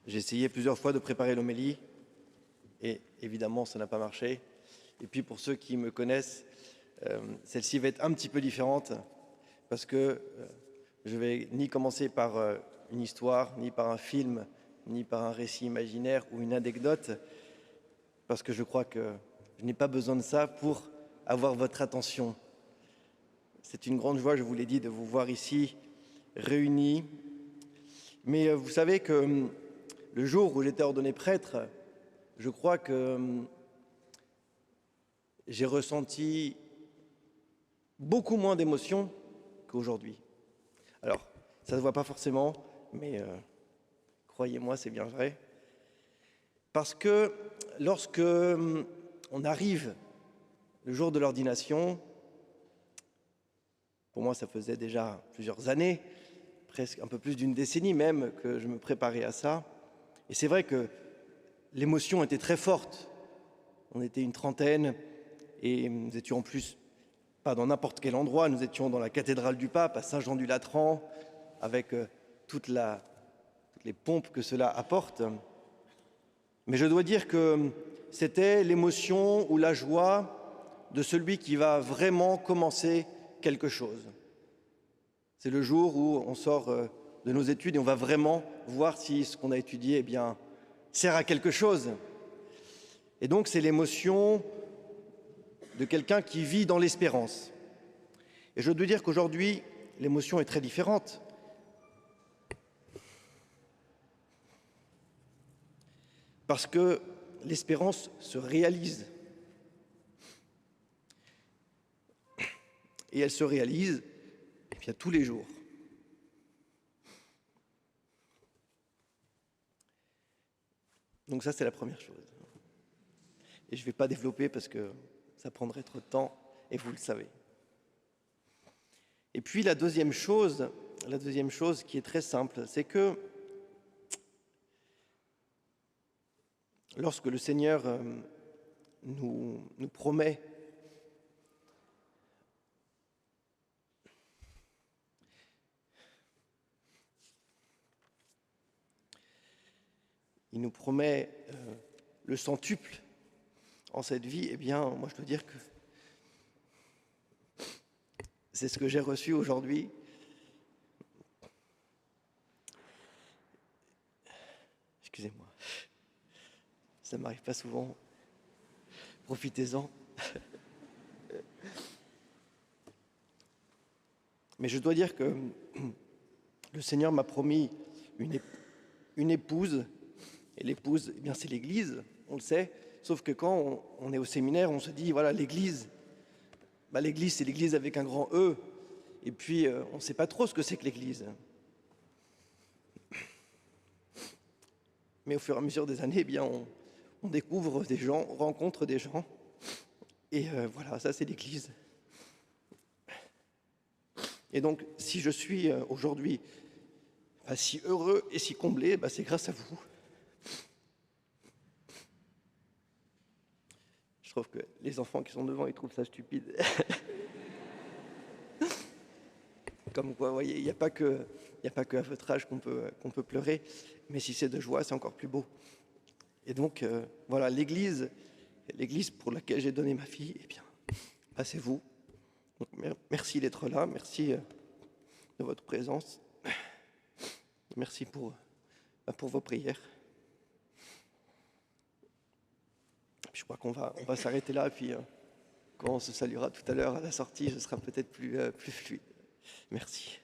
J'ai essayé plusieurs fois de préparer l'homélie et évidemment ça n'a pas marché. Et puis pour ceux qui me connaissent, celle-ci va être un petit peu différente parce que je vais ni commencer par une histoire, ni par un film, ni par un récit imaginaire ou une anecdote, parce que je crois que je n'ai pas besoin de ça pour avoir votre attention. C'est une grande joie, je vous l'ai dit, de vous voir ici réunis. Mais vous savez que le jour où j'étais ordonné prêtre, je crois que j'ai ressenti beaucoup moins d'émotions qu'aujourd'hui. Alors, ça ne se voit pas forcément, mais croyez-moi, c'est bien vrai. Parce que lorsque on arrive le jour de l'ordination, pour moi ça faisait déjà plusieurs années, presque un peu plus d'une décennie même que je me préparais à ça, et c'est vrai que l'émotion était très forte. On était une trentaine et nous étions en plus pas dans n'importe quel endroit, nous étions dans la cathédrale du Pape à Saint-Jean-du-Latran avec toutes les pompes que cela apporte. Mais je dois dire que c'était l'émotion ou la joie de celui qui va vraiment commencer quelque chose. C'est le jour où on sort de nos études et on va vraiment voir si ce qu'on a étudié sert à quelque chose. Et donc c'est l'émotion de quelqu'un qui vit dans l'espérance. Et je dois dire qu'aujourd'hui, l'émotion est très différente. Parce que l'espérance se réalise. Et elle se réalise tous les jours. Donc ça, c'est la première chose. Et je ne vais pas développer parce que ça prendrait trop de temps, et vous le savez. Et puis la deuxième chose qui est très simple, c'est que lorsque le Seigneur nous promet le centuple en cette vie, moi je dois dire que c'est ce que j'ai reçu aujourd'hui. Excusez-moi, ça ne m'arrive pas souvent. Profitez-en. Mais je dois dire que le Seigneur m'a promis une épouse, et l'épouse, c'est l'Église, on le sait, sauf que quand on est au séminaire, on se dit, voilà, l'Église, l'Église, c'est l'Église avec un grand E, et puis on ne sait pas trop ce que c'est que l'Église. Mais au fur et à mesure des années, on découvre des gens, on rencontre des gens, et voilà, ça c'est l'Église. Et donc, si je suis aujourd'hui si heureux et si comblé, c'est grâce à vous. Je trouve que les enfants qui sont devant, ils trouvent ça stupide. Comme quoi, vous voyez, il n'y a pas que à votre âge qu'on peut pleurer, mais si c'est de joie, c'est encore plus beau. Et donc, voilà, l'Église pour laquelle j'ai donné ma vie, c'est vous. Donc, merci d'être là, merci de votre présence. Merci pour vos prières. Je crois qu'on va s'arrêter là, puis quand on se saluera tout à l'heure à la sortie, ce sera peut-être plus fluide. Merci.